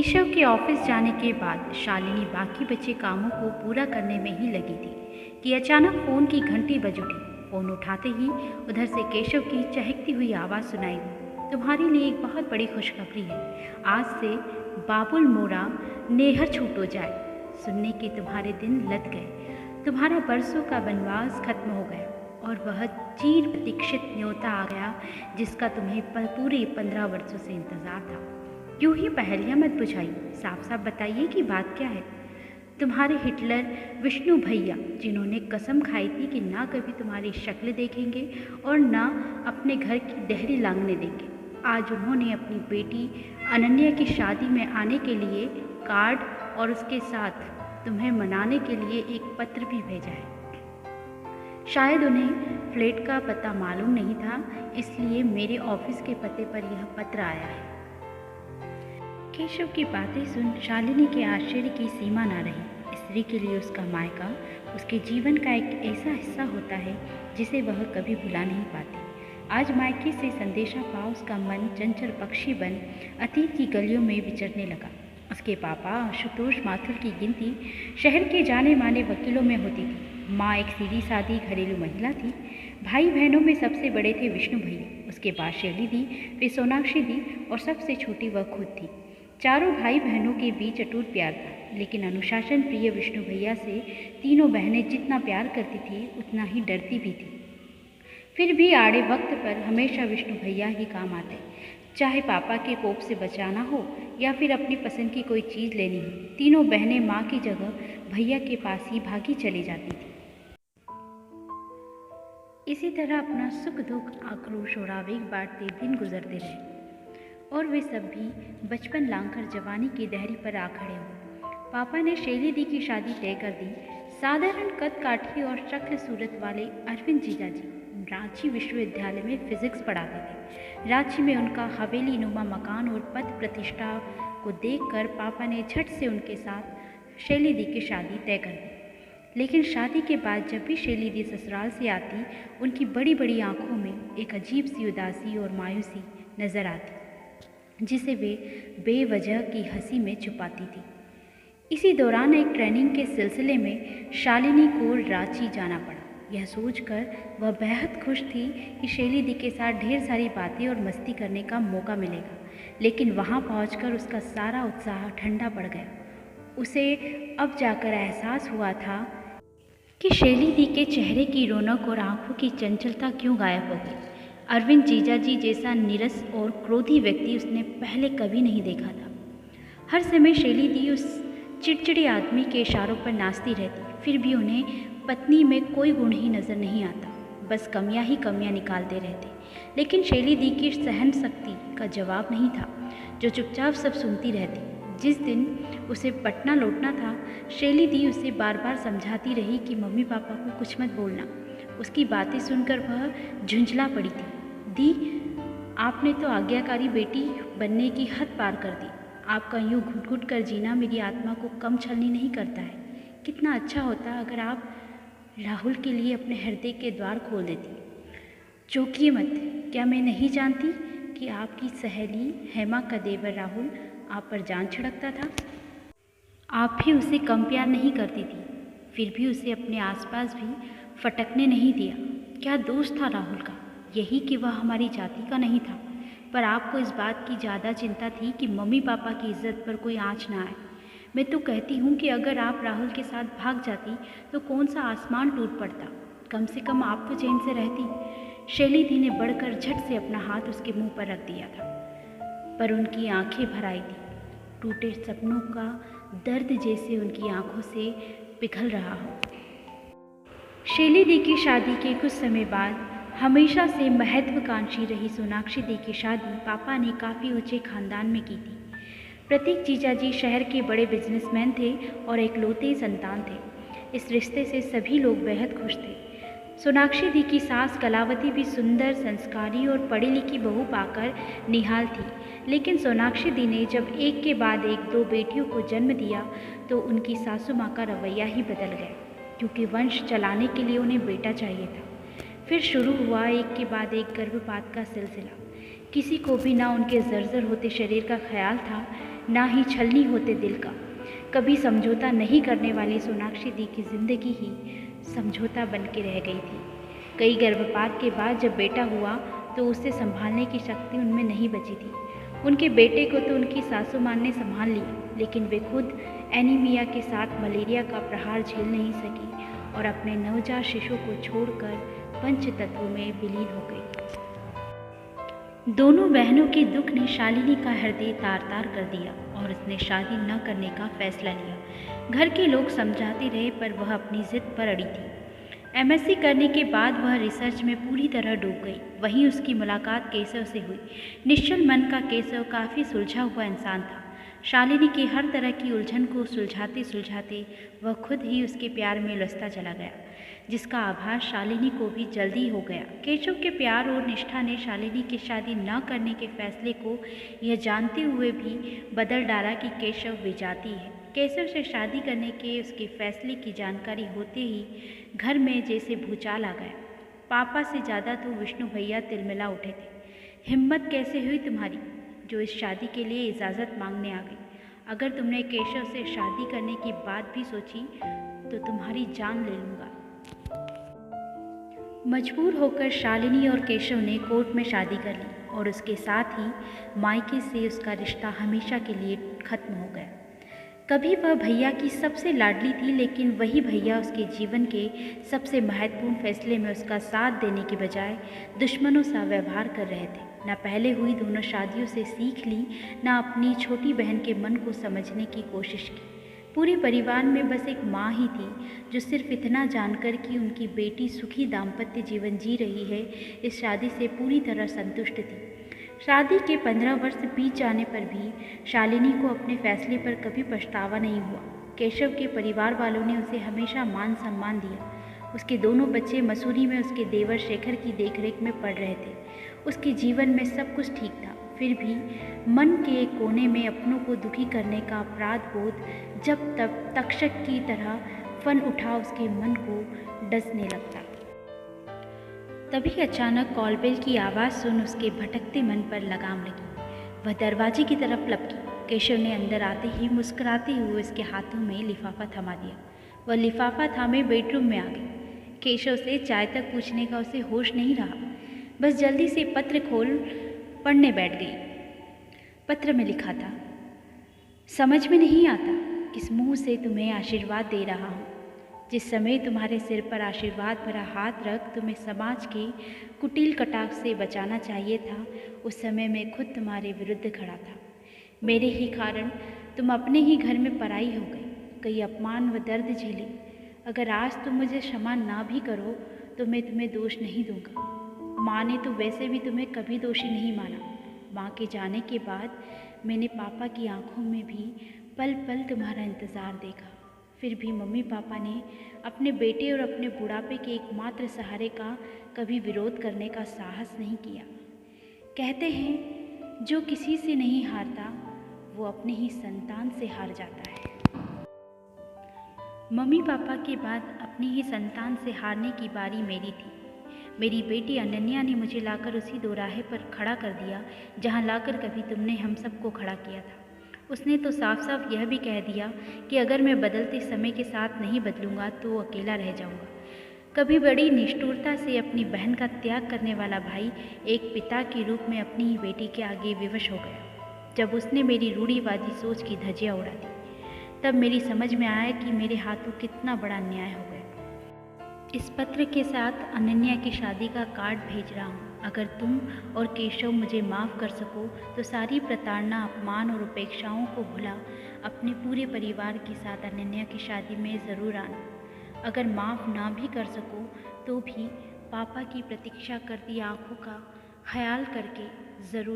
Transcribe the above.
केशव के ऑफिस जाने के बाद शालिनी बाकी बचे कामों को पूरा करने में ही लगी थी कि अचानक फ़ोन की घंटी बज उठी। फ़ोन उठाते ही उधर से केशव की चहकती हुई आवाज़ सुनाई दी। तुम्हारे लिए एक बहुत बड़ी खुशखबरी है। आज से बाबुल मोरा नेहर छूटो जाए। सुनने के तुम्हारे दिन लद गए। तुम्हारा बरसों का वनवास खत्म हो गया और वह चिर प्रतीक्षित न्योता आ गया जिसका तुम्हें पूरे 15 वर्षों से इंतज़ार था। यूँ ही पहेलियाँ मत बुझाइए, साफ साफ बताइए कि बात क्या है। तुम्हारे हिटलर विष्णु भैया, जिन्होंने कसम खाई थी कि ना कभी तुम्हारी शक्ल देखेंगे और ना अपने घर की देहरी लांघने देंगे, आज उन्होंने अपनी बेटी अनन्या की शादी में आने के लिए कार्ड और उसके साथ तुम्हें मनाने के लिए एक पत्र भी भेजा है। शायद उन्हें फ्लैट का पता मालूम नहीं था, इसलिए मेरे ऑफिस के पते पर यह पत्र आया है। केशव की बातें सुन शालिनी के आश्चर्य की सीमा न रही। स्त्री के लिए उसका मायका उसके जीवन का एक ऐसा हिस्सा होता है जिसे वह कभी भुला नहीं पाती। आज मायके से संदेशा पा उसका मन चंचल पक्षी बन अतीत की गलियों में विचरने लगा। उसके पापा आशुतोष माथुर की गिनती शहर के जाने माने वकीलों में होती थी। माँ एक सीधी सादी घरेलू महिला थी। भाई बहनों में सबसे बड़े थे विष्णु भैया, उसके बाद शैली दी, फिर सोनाक्षी दी और सबसे छोटी वह खुद थी। चारों भाई बहनों के बीच अटूट प्यार था, लेकिन अनुशासन प्रिय विष्णु भैया से तीनों बहनें जितना प्यार करती थी उतना ही डरती भी थी। फिर भी आड़े वक्त पर हमेशा विष्णु भैया ही काम आते, चाहे पापा के कोप से बचाना हो या फिर अपनी पसंद की कोई चीज़ लेनी हो। तीनों बहनें माँ की जगह भैया के पास ही भागी चली जाती थी। इसी तरह अपना सुख दुख आक्रोश और आवेग बांटते दिन गुजरते रहे और वे सब भी बचपन लांघकर जवानी की दहरी पर आ खड़े हो। पापा ने शैली दी की शादी तय कर दी। साधारण कद काठी और शक्ल सूरत वाले अरविंद जीजा जी रांची विश्वविद्यालय में फिजिक्स पढ़ाते थे। रांची में उनका हवेली नुमा मकान और पद प्रतिष्ठा को देखकर पापा ने झट से उनके साथ शैली दी की शादी तय कर दी। लेकिन शादी के बाद जब भी शैली दी ससुराल से आती, उनकी बड़ी बड़ी आंखों में एक अजीब सी उदासी और मायूसी नजर आती, जिसे वे बेवजह की हंसी में छुपाती थी। इसी दौरान एक ट्रेनिंग के सिलसिले में शालिनी को रांची जाना पड़ा। यह सोचकर वह बेहद खुश थी कि शैली दी के साथ ढेर सारी बातें और मस्ती करने का मौका मिलेगा, लेकिन वहां पहुंचकर उसका सारा उत्साह ठंडा पड़ गया। उसे अब जाकर एहसास हुआ था कि शैली दी के चेहरे की रौनक और आंखों की चंचलता क्यों गायब हो गई। अरविंद जीजाजी जैसा नीरस और क्रोधी व्यक्ति उसने पहले कभी नहीं देखा था। हर समय शैली दी उस चिड़चिड़े आदमी के इशारों पर नाचती रहती, फिर भी उन्हें पत्नी में कोई गुण ही नज़र नहीं आता, बस कमियां ही कमियां निकालते रहते। लेकिन शैली दी की सहन शक्ति का जवाब नहीं था, जो चुपचाप सब सुनती रहती। जिस दिन उसे पटना लौटना था, शैली दी उसे बार बार समझाती रही कि मम्मी पापा को कुछ मत बोलना। उसकी बातें सुनकर वह झुंझला पड़ी थी। दी, आपने तो आज्ञाकारी बेटी बनने की हद पार कर दी। आपका यूँ घुट घुट कर जीना मेरी आत्मा को कम छलनी नहीं करता है। कितना अच्छा होता अगर आप राहुल के लिए अपने हृदय के द्वार खोल देती। चौंकिए मत, क्या मैं नहीं जानती कि आपकी सहेली हेमा का देवर राहुल आप पर जान छिड़कता था। आप भी उसे कम प्यार नहीं करती थी, फिर भी उसे अपने आसपास भी फटकने नहीं दिया। क्या दोष था राहुल का, यही कि वह हमारी जाति का नहीं था। पर आपको इस बात की ज़्यादा चिंता थी कि मम्मी पापा की इज्जत पर कोई आँच ना आए। मैं तो कहती हूँ कि अगर आप राहुल के साथ भाग जाती तो कौन सा आसमान टूट पड़ता, कम से कम आप तो चैन से रहती। शैली दी ने बढ़कर झट से अपना हाथ उसके मुंह पर रख दिया था, पर उनकी आंखें भर आई थी। टूटे सपनों का दर्द जैसे उनकी आंखों से पिघल रहा हो। शैली दी की शादी के कुछ समय बाद हमेशा से महत्वाकांक्षी रही सोनाक्षी दी की शादी पापा ने काफ़ी ऊंचे खानदान में की थी। प्रतीक जीजाजी शहर के बड़े बिजनेसमैन थे और एकलौते संतान थे। इस रिश्ते से सभी लोग बेहद खुश थे। सोनाक्षी दी की सास कलावती भी सुंदर, संस्कारी और पढ़ी लिखी बहू पाकर निहाल थी, लेकिन सोनाक्षी दी ने जब एक के बाद एक 2 बेटियों को जन्म दिया तो उनकी सासू माँ का रवैया ही बदल गया, क्योंकि वंश चलाने के लिए उन्हें बेटा चाहिए था। फिर शुरू हुआ एक के बाद एक गर्भपात का सिलसिला। किसी को भी ना उनके जर्जर होते शरीर का ख्याल था, ना ही छलनी होते दिल का। कभी समझौता नहीं करने वाली सोनाक्षी दी की जिंदगी ही समझौता बन के रह गई थी। कई गर्भपात के बाद जब बेटा हुआ तो उसे संभालने की शक्ति उनमें नहीं बची थी। उनके बेटे को तो उनकी सासू माँ ने संभाल लिया, लेकिन वे खुद एनीमिया के साथ मलेरिया का प्रहार झेल नहीं सकी और अपने नवजात शिशु को छोड़कर पंचतत्व में विलीन हो गई। दोनों बहनों के दुख ने शालिनी का हृदय तार तार कर दिया और उसने शादी न करने का फैसला लिया। घर के लोग समझाते रहे पर वह अपनी जिद पर अड़ी थी। एमएससी करने के बाद वह रिसर्च में पूरी तरह डूब गई। वहीं उसकी मुलाकात केशव से हुई। निश्चल मन का केशव काफ़ी सुलझा हुआ इंसान था। शालिनी की हर तरह की उलझन को सुलझाते सुलझाते वह खुद ही उसके प्यार में उलझता चला गया, जिसका आभास शालिनी को भी जल्दी हो गया। केशव के प्यार और निष्ठा ने शालिनी की शादी न करने के फैसले को यह जानते हुए भी बदल डाला कि केशव विजाती है। केशव से शादी करने के उसके फैसले की जानकारी होते ही घर में जैसे भूचाल आ गया। पापा से ज़्यादा तो विष्णु भैया तिलमिला उठे थे। हिम्मत कैसे हुई तुम्हारी जो इस शादी के लिए इजाज़त मांगने आ गई? अगर तुमने केशव से शादी करने की बात भी सोची तो तुम्हारी जान ले लूँगा। मजबूर होकर शालिनी और केशव ने कोर्ट में शादी कर ली और उसके साथ ही मायके से उसका रिश्ता हमेशा के लिए खत्म हो गया। कभी वह भैया की सबसे लाडली थी, लेकिन वही भैया उसके जीवन के सबसे महत्वपूर्ण फैसले में उसका साथ देने के बजाय दुश्मनों सा व्यवहार कर रहे थे। न पहले हुई दोनों शादियों से सीख ली, न अपनी छोटी बहन के मन को समझने की कोशिश की। पूरे परिवार में बस एक माँ ही थी जो सिर्फ इतना जानकर कि उनकी बेटी सुखी दाम्पत्य जीवन जी रही है, इस शादी से पूरी तरह संतुष्ट थी। शादी के 15 वर्ष बीत जाने पर भी शालिनी को अपने फैसले पर कभी पछतावा नहीं हुआ। केशव के परिवार वालों ने उसे हमेशा मान सम्मान दिया। उसके दोनों बच्चे मसूरी में उसके देवर शेखर की देखरेख में पढ़ रहे थे। उसके जीवन में सब कुछ ठीक था, फिर भी मन के एक कोने में अपनों को दुखी करने का अपराध बोध जब तब तक्षक की तरह फन उठा उसके मन को डसने लगता। तभी अचानक कॉलबेल की आवाज़ सुन उसके भटकते मन पर लगाम लगी। वह दरवाजे की तरफ लपकी। केशव ने अंदर आते ही मुस्कुराते हुए उसके हाथों में लिफाफा थमा दिया। वह लिफाफा थामे बेडरूम में आ गई। केशव से चाय तक पूछने का उसे होश नहीं रहा। बस जल्दी से पत्र खोल पढ़ने बैठ गई। पत्र में लिखा था, समझ में नहीं आता किस मुंह से तुम्हें आशीर्वाद दे रहा हूँ। जिस समय तुम्हारे सिर पर आशीर्वाद भरा हाथ रख तुम्हें समाज के कुटिल कटाक्ष से बचाना चाहिए था, उस समय मैं खुद तुम्हारे विरुद्ध खड़ा था। मेरे ही कारण तुम अपने ही घर में पराई हो गई, कई अपमान व दर्द झेले। अगर आज तुम मुझे क्षमा ना भी करो तो मैं तुम्हें दोष नहीं दूंगा। माँ ने तो वैसे भी तुम्हें कभी दोषी नहीं माना। माँ के जाने के बाद मैंने पापा की आंखों में भी पल पल तुम्हारा इंतज़ार देखा। फिर भी मम्मी पापा ने अपने बेटे और अपने बुढ़ापे के एकमात्र सहारे का कभी विरोध करने का साहस नहीं किया। कहते हैं जो किसी से नहीं हारता वो अपने ही संतान से हार जाता है। मम्मी पापा के बाद अपनी ही संतान से हारने की बारी मेरी थी। मेरी बेटी अनन्या ने मुझे लाकर उसी दोराहे पर खड़ा कर दिया जहाँ लाकर कभी तुमने हम सबको खड़ा किया था। उसने तो साफ साफ यह भी कह दिया कि अगर मैं बदलते समय के साथ नहीं बदलूंगा तो अकेला रह जाऊंगा। कभी बड़ी निष्ठुरता से अपनी बहन का त्याग करने वाला भाई एक पिता के रूप में अपनी ही बेटी के आगे विवश हो गया। जब उसने मेरी रूढ़िवादी सोच की धज्जियां उड़ा दी, तब मेरी समझ में आया कि मेरे हाथों कितना बड़ा अन्याय हो गया। इस पत्र के साथ अनन्या की शादी का कार्ड भेज रहा हूँ। अगर तुम और केशव मुझे माफ़ कर सको तो सारी प्रताड़ना, अपमान और उपेक्षाओं को भुला अपने पूरे परिवार के साथ अनन्या की शादी में ज़रूर आना। अगर माफ़ ना भी कर सको तो भी पापा की प्रतीक्षा करती आंखों का ख्याल करके ज़रूर